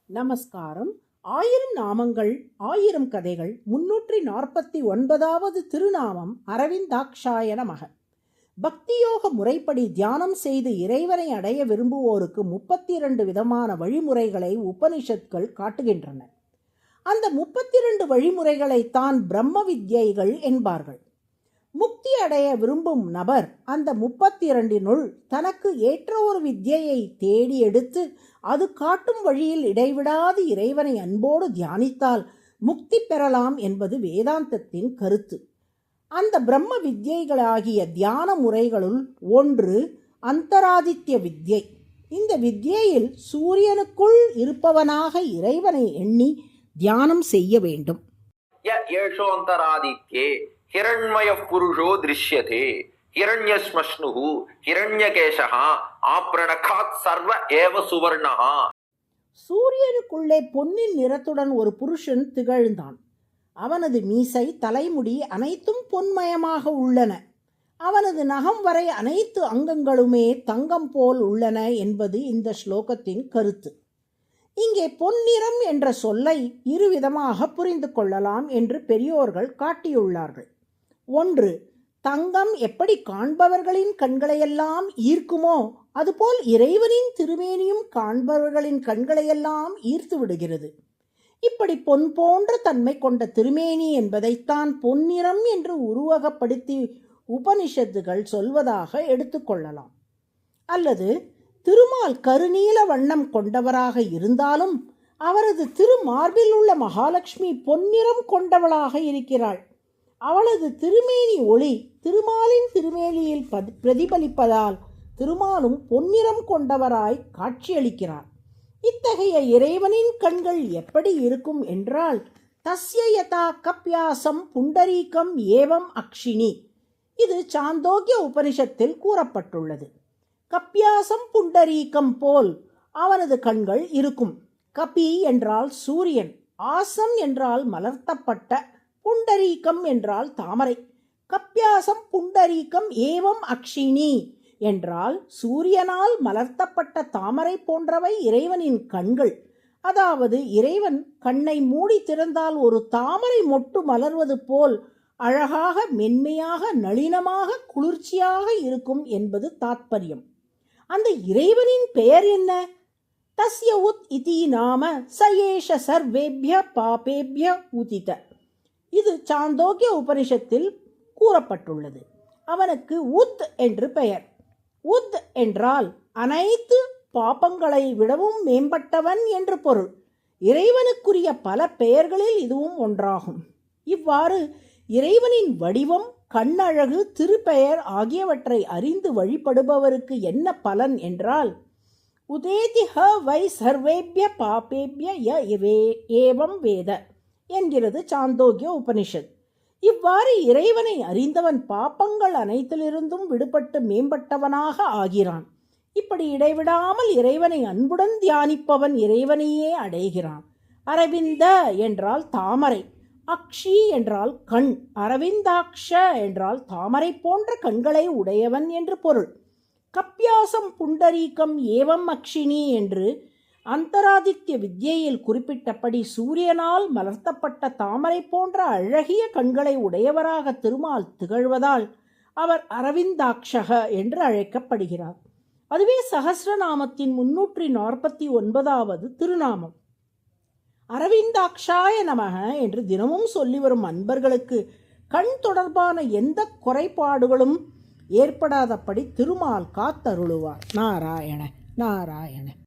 நமஸ்காரம். 1000 நாமங்கள் 1000 கதைகள் 349வது திருநாமம் அரவிந்தாக்ஷாய நமக. பக்தியோக முறைப்படி தியானம் செய்து இறைவனை அடைய விரும்புவோருக்கு 32 விதமான வழிமுறைகளை உபனிஷத்கள் காட்டுகின்றன. அந்த 32 வழிமுறைகளைத்தான் பிரம்ம வித்யைகள் என்பார்கள். முக்தி அடைய விரும்பும் நபர் அந்த 32னுள் தனக்கு ஏற்ற ஒரு வித்யையை தேடி எடுத்து அது காட்டும் வழியில் இடைவிடாது இறைவனை அன்போடு தியானித்தால் முக்தி பெறலாம் என்பது வேதாந்தத்தின் கருத்து. அந்த பிரம்ம வித்யைகளாகிய தியான முறைகளுள் ஒன்று அந்தராதித்ய வித்யை. இந்த வித்யையில் சூரியனுக்குள் இருப்பவனாக இறைவனை எண்ணி தியானம் செய்ய வேண்டும். हिरण्मय पुरुषो दृश्यते हिरण्यश्मश्नुः हिरण्यकेशः आप्रणखात् सर्व एव सुवर्णः. சூரியனுக்குள்ளே பொன்னின் நிறத்துடன் ஒரு புருஷன் திகழ்ந்தான். அவனது மீசை, தலைமுடி அனைத்தும் பொன்மயமாக உள்ளன. அவனது நகம் வரை அனைத்து அங்கங்களுமே தங்கம் போல் உள்ளன என்பது இந்த ஸ்லோகத்தின் கருத்து. இங்கே பொன்னிறம் என்ற சொல்லை இருவிதமாக புரிந்து கொள்ளலாம் என்று பெரியோர்கள் காட்டியுள்ளார்கள். ஒன்று, தங்கம் எப்படி காண்பவர்களின் கண்களையெல்லாம் ஈர்க்குமோ அதுபோல் இறைவனின் திருமேனியும் காண்பவர்களின் கண்களையெல்லாம் ஈர்த்து விடுகிறது. இப்படி பொன் போன்ற தன்மை கொண்ட திருமேனி என்பதைத்தான் பொன்னிறம் என்று உருவகப்படுத்தி உபனிஷத்துகள் சொல்வதாக எடுத்துக்கொள்ளலாம். அல்லது திருமால் கருநீல வண்ணம் கொண்டவராக இருந்தாலும் அவரது திருமார்பில் உள்ள மகாலட்சுமி பொன்னிறம் கொண்டவளாக இருக்கிறாள். அவளது திருமேனி ஒளி திருமாலின் திருமேனியில் பிரதிபலிப்பதால் திருமாலும் பொன்னிறம் கொண்டவராய் காட்சியளிக்கிறார். இத்தகைய இறைவனின் கண்கள் எப்படி இருக்கும் என்றால், தஸ்ய யதா கப்யாசம் புண்டரீகம் ஏவம் அக்ஷினி. இது சாந்தோக்கிய உபனிஷத்தில் கூறப்பட்டுள்ளது. கப்யாசம் புண்டரீகம் போல் அவனது கண்கள் இருக்கும். கபி என்றால் சூரியன், ஆசம் என்றால் மலர்த்தப்பட்ட, புண்டரீகம் என்றால் தாமரை. கப்யாசம் புண்டரீகம் ஏவம் அக்ஷினி என்றால் சூரியனால் மலர்த்தப்பட்ட தாமரை போன்றவை இறைவனின் கண்கள். அதாவது இறைவன் கண்ணை மூடி திறந்தால் ஒரு தாமரை மொட்டு மலர்வது போல் அழகாக, மென்மையாக, நளினமாக, குளிர்ச்சியாக இருக்கும் என்பது தாத்பரியம். அந்த இறைவனின் பெயர் என்ன? தஸ்ய உத் இதி நாம சயேஷ சர்வேப்ய பாபேப்ய உதித. இது சாந்தோக்கிய உபனிஷத்தில் கூறப்பட்டுள்ளது. அவனுக்கு உத் என்று பெயர். உத் என்றால் அனைத்து பாபங்களை விடவும் மேம்பட்டவன் என்று பொருள். இறைவனுக்குரிய பல பெயர்களில் இதுவும் ஒன்றாகும். இவ்வாறு இறைவனின் வடிவம், கண்ணழகு, திருப்பெயர் ஆகியவற்றை அறிந்து வழிபடுபவருக்கு என்ன பலன் என்றால், உதேதி ஹ வை சர்வேப்ய பாபேப்ய ஏவம் வேத என்கிறது சாந்தோக்கிய உபனிஷத். இவ்வாறு இறைவனை அறிந்தவன் பாப்பங்கள் அனைத்திலிருந்தும் விடுபட்டு மேம்பட்டவனாக ஆகிறான். இப்படி இடைவிடாமல் இறைவனை அன்புடன் தியானிப்பவன் இறைவனையே அடைகிறான். அரவிந்த என்றால் தாமரை, அக்ஷி என்றால் கண், அரவிந்தாக்ஷ என்றால் தாமரை போன்ற கண்களை உடையவன் என்று பொருள். கப்யாசம் புண்டரீகம் ஏவம் அக்ஷினி என்று அந்தராதித்ய வித்யையில் குறிப்பிட்டபடி சூரியனால் மலர்த்தப்பட்ட தாமரை போன்ற அழகிய கண்களை உடையவராக திருமால் திகழ்வதால் அவர் அரவிந்தாக்ஷக என்று அழைக்கப்படுகிறார். அதுவே சஹஸ்ரநாமத்தின் 349வது திருநாமம். அரவிந்தாக்ஷாய நமக என்று தினமும் சொல்லி வரும் அன்பர்களுக்கு கண் தொடர்பான எந்த குறைபாடுகளும் ஏற்படாதபடி திருமால் காத்தருளுவார். நாராயண நாராயண.